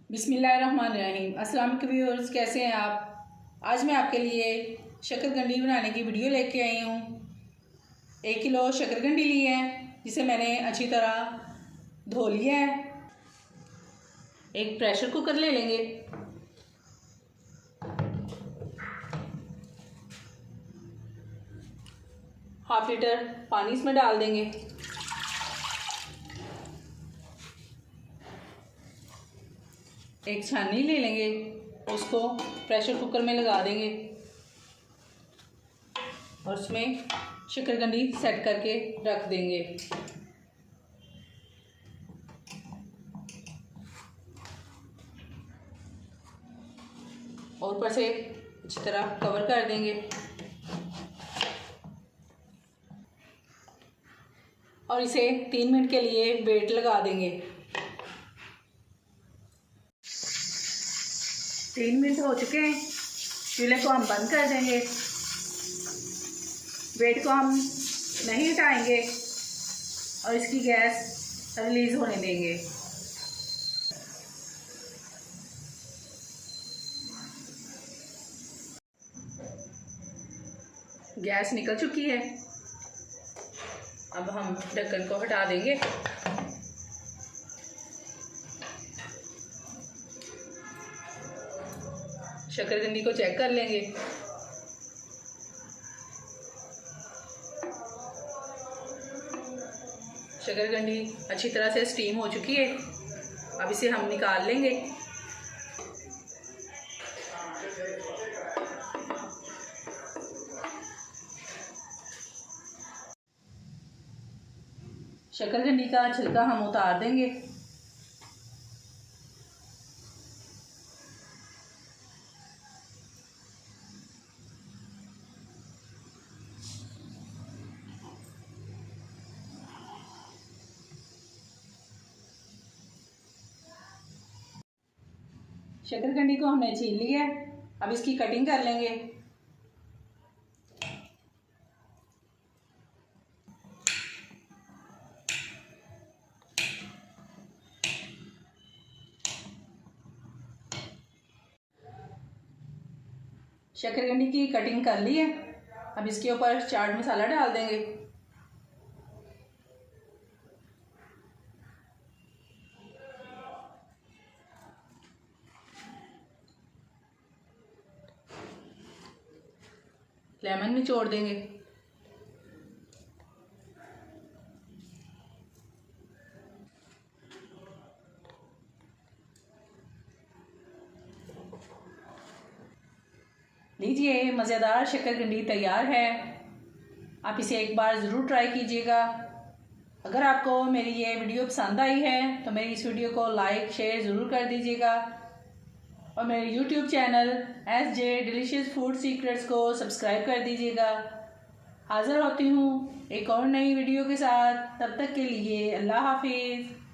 बिस्मिल्लाहिर्रहमानिर्रहीम। अस्सलाम वालेकुम व्यूअर्स, कैसे हैं आप। आज मैं आपके लिए शकरकंदी बनाने की वीडियो लेके आई हूँ। 1 किलो शकरकंदी ली है, जिसे मैंने अच्छी तरह धो लिया है। एक प्रेशर कुकर ले लेंगे। ½ लीटर पानी इसमें डाल देंगे। एक छाननी ले लेंगे, उसको प्रेशर कुकर में लगा देंगे और उसमें शकरकंदी सेट करके रख देंगे। और ऊपर से अच्छी तरह कवर कर देंगे और इसे 3 मिनट के लिए वेट लगा देंगे। 3 मिनट हो चुके हैं, चूल्हे को हम बंद कर देंगे। वेट को हम नहीं हटाएंगे और इसकी गैस रिलीज़ होने देंगे। गैस निकल चुकी है, अब हम ढक्कन को हटा देंगे। शकरकंदी को चेक कर लेंगे। शकरकंदी अच्छी तरह से स्टीम हो चुकी है, अब इसे हम निकाल लेंगे। शकरकंदी का छिलका हम उतार देंगे। शकरकंदी को हमने छील लिया है, अब इसकी कटिंग कर लेंगे। शकरकंदी की कटिंग कर ली है, अब इसके ऊपर चाट मसाला डाल देंगे। लेमन निचोड़ देंगे। लीजिए, मज़ेदार शकरकंदी तैयार है। आप इसे एक बार ज़रूर ट्राई कीजिएगा। अगर आपको मेरी ये वीडियो पसंद आई है तो मेरी इस वीडियो को लाइक शेयर ज़रूर कर दीजिएगा और मेरे YouTube channel SJ delicious food secrets को सब्सक्राइब कर दीजिएगा। हाज़िर होती हूँ एक और नई वीडियो के साथ। तब तक के लिए अल्लाह हाफिज़।